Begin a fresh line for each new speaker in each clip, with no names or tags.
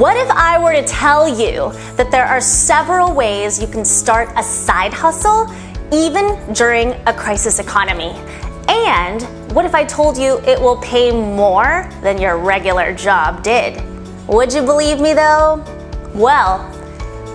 What if I were to tell you that there are several ways you can start a side hustle even during a crisis economy? And what if I told you it will pay more than your regular job did? Would you believe me though? Well,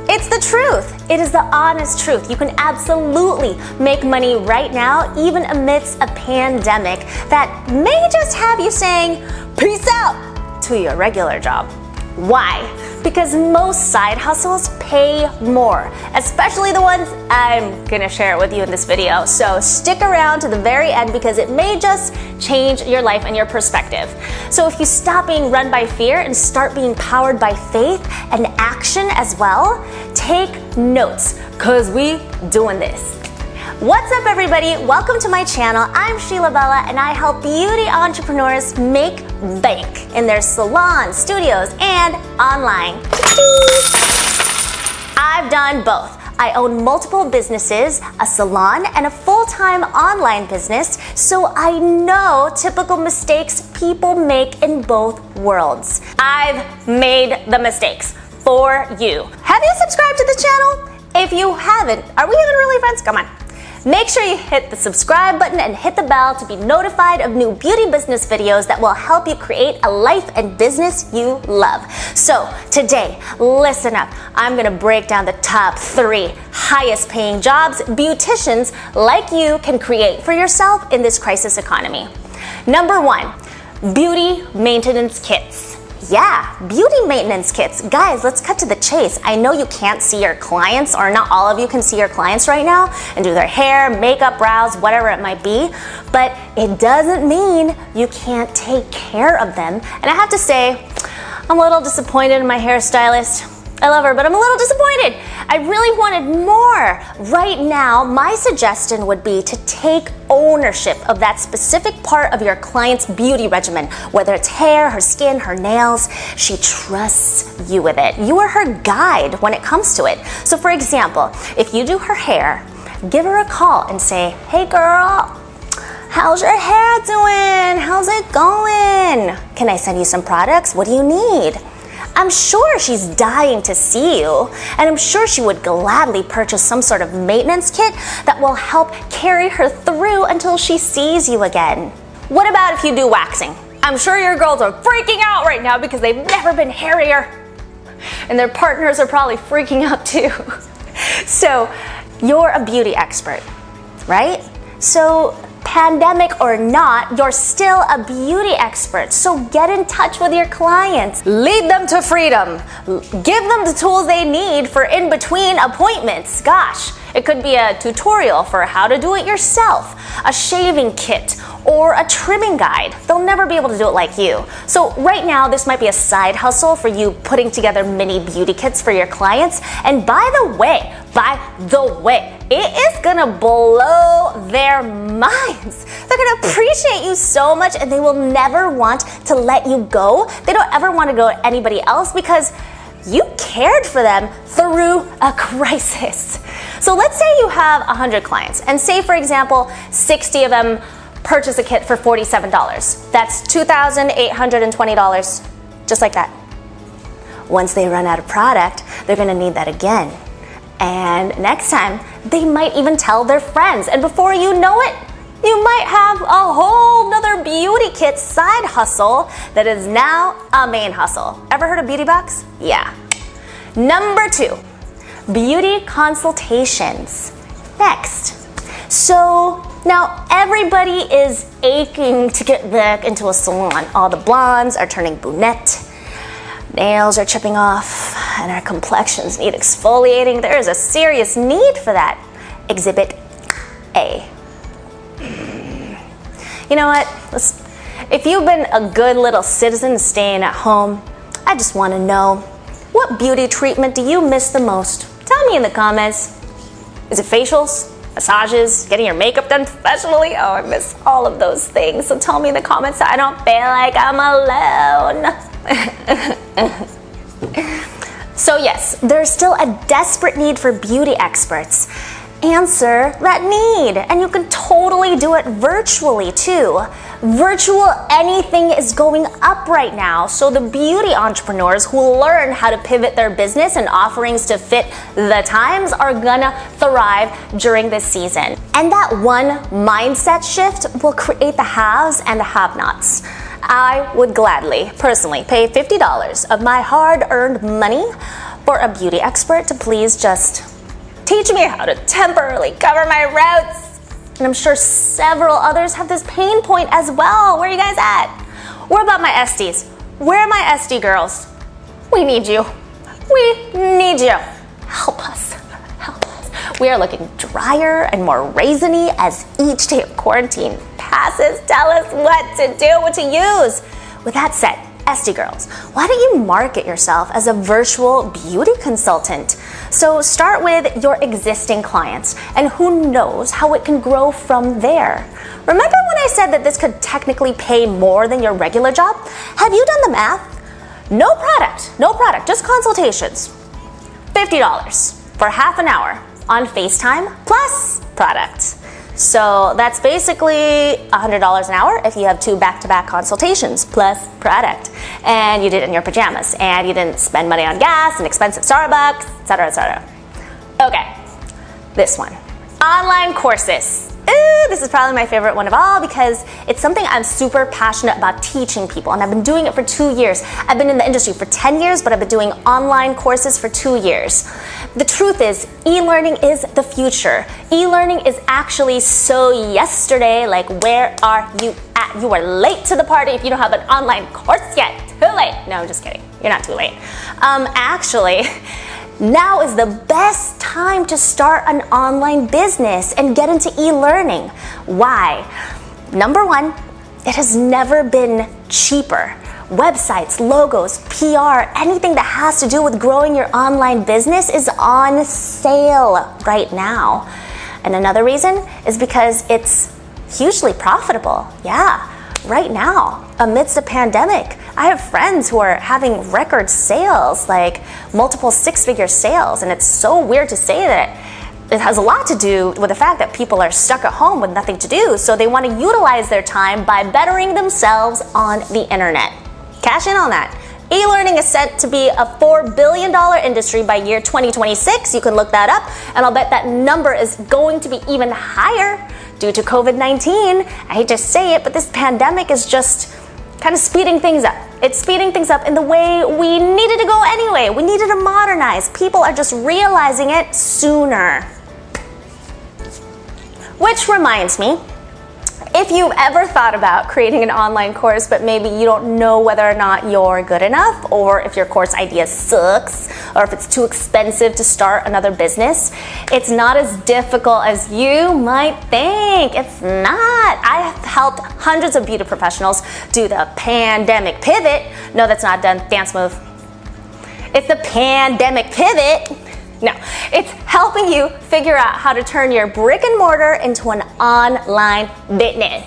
it's the truth. It is the honest truth. You can absolutely make money right now, even amidst a pandemic that may just have you saying, peace out, to your regular job. Why? Because most side hustles pay more, especially the ones I'm gonna share with you in this video. So stick around to the very end because it may just change your life and your perspective. So if you stop being run by fear and start being powered by faith and action as well, take notes, cause we doing this. What's up everybody? Welcome to my channel. I'm Sheila and I help beauty entrepreneurs make bank in their salons, studios, and online. I've done both. I own multiple businesses, a salon, and a full-time online business, so I know typical mistakes people make in both worlds. I've made the mistakes for you. Have you subscribed to the channel? If you haven't, are we even really friends? Come on. Make sure you hit the subscribe button and hit the bell to be notified of new beauty business videos that will help you create a life and business you love. So today, listen up. I'm gonna break down the top 3 highest paying jobs beauticians like you can create for yourself in this crisis economy. Number 1, beauty maintenance kits. Yeah, beauty maintenance kits. Guys, let's cut to the chase. I know you can't see your clients, or not all of you can see your clients right now and do their hair, makeup, brows, whatever it might be, but it doesn't mean you can't take care of them. And I have to say, I'm a little disappointed in my hairstylist. I love her, but I'm a little disappointed. I really wanted more. Right now, my suggestion would be to take ownership of that specific part of your client's beauty regimen, whether it's hair, her skin, her nails. She trusts you with it. You are her guide when it comes to it. So for example, if you do her hair, give her a call and say, hey girl, how's your hair doing? How's it going? Can I send you some products? What do you need? I'm sure she's dying to see you, and I'm sure she would gladly purchase some sort of maintenance kit that will help carry her through until she sees you again. What about if you do waxing? I'm sure your girls are freaking out right now because they've never been hairier, and their partners are probably freaking out too. So you're a beauty expert, right? So pandemic or not, you're still a beauty expert. So get in touch with your clients. Lead them to freedom. Give them the tools they need for in-between appointments. Gosh, it could be a tutorial for how to do it yourself, a shaving kit, or a trimming guide. They'll never be able to do it like you. So right now, this might be a side hustle for you putting together mini beauty kits for your clients. And by the way, it is gonna blow their minds. They're gonna appreciate you so much and they will never want to let you go. They don't ever want to go to anybody else because you cared for them through a crisis. So let's say you have 100 clients and say, for example, 60 of them purchase a kit for $47. That's $2,820, just like that. Once they run out of product, they're gonna need that again. And next time, they might even tell their friends. And before you know it, you might have a whole nother beauty kit side hustle that is now a main hustle. Ever heard of beauty box? Yeah. Number 2, beauty consultations. Next. So now everybody is aching to get back into a salon. All the blondes are turning brunette. Nails are chipping off and our complexions need exfoliating. There is a serious need for that. Exhibit A. You know what? If you've been a good little citizen staying at home, I just want to know, what beauty treatment do you miss the most? Tell me in the comments. Is it facials, massages, getting your makeup done professionally? Oh, I miss all of those things. So tell me in the comments so I don't feel like I'm alone. So yes, there's still a desperate need for beauty experts. answer that need. And you can totally do it virtually too. Virtual anything is going up right now, so the beauty entrepreneurs who learn how to pivot their business and offerings to fit the times are gonna thrive during this season. And that one mindset shift will create the haves and the have-nots. I would gladly, personally, pay $50 of my hard-earned money for a beauty expert to please just teach me how to temporarily cover my roots. And I'm sure several others have this pain point as well. Where are you guys at? What about my Esties? Where are my Estie girls? We need you. We need you. Help us. Help us. We are looking drier and more raisiny as each day of quarantine passes. Tell us what to do, what to use. With that said, Estie girls, why don't you market yourself as a virtual beauty consultant? So start with your existing clients, and who knows how it can grow from there. Remember when I said that this could technically pay more than your regular job? Have you done the math? No product, just consultations. $50 for half an hour on FaceTime plus product. So that's basically $100 an hour if you have 2 back-to-back consultations plus product. And you did it in your pajamas, and you didn't spend money on gas and expensive Starbucks, etc., etc. Okay, this one. Online courses. This is probably my favorite one of all because it's something I'm super passionate about teaching people, and I've been doing it for 2 years. I've been in the industry for 10 years, but I've been doing online courses for 2 years. The truth is, e-learning is the future. E-learning is actually so yesterday, like where are you at? You are late to the party if you don't have an online course yet. Too late. No, I'm just kidding. You're not too late. Actually, now is the best time to start an online business and get into e-learning. Why? Number one, it has never been cheaper. Websites, logos, PR, anything that has to do with growing your online business is on sale right now. And another reason is because it's hugely profitable. Yeah, right now, amidst a pandemic, I have friends who are having record sales, like multiple 6-figure sales, and it's so weird to say that it has a lot to do with the fact that people are stuck at home with nothing to do, so they want to utilize their time by bettering themselves on the internet. Cash in on that. E-learning is set to be a $4 billion industry by year 2026. You can look that up, and I'll bet that number is going to be even higher due to COVID-19. I hate to say it, but this pandemic is just kind of speeding things up. It's speeding things up in the way we needed to go anyway. We needed to modernize. People are just realizing it sooner. Which reminds me, if you've ever thought about creating an online course, but maybe you don't know whether or not you're good enough, or if your course idea sucks, or if it's too expensive to start another business, it's not as difficult as you might think. It's not. I have helped hundreds of beauty professionals do the pandemic pivot. No, that's not done. Dance move. It's the pandemic pivot. No, it's helping you figure out how to turn your brick and mortar into an online business.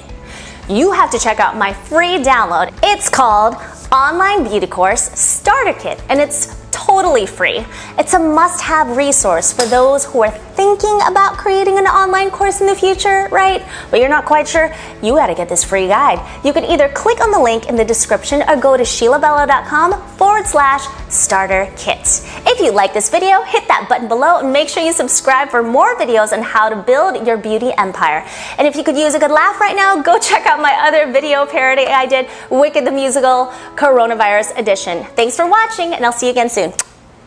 You have to check out my free download. It's called Online Beauty Course Starter Kit, and it's totally free. It's a must-have resource for those who are thinking about creating an online course in the future, right? But you're not quite sure? You gotta get this free guide. You can either click on the link in the description or go to sheilabello.com/starter kit. If you like this video, hit that button below and make sure you subscribe for more videos on how to build your beauty empire. And if you could use a good laugh right now, go check out my other video parody I did, Wicked the Musical, Coronavirus Edition. Thanks for watching, and I'll see you again soon.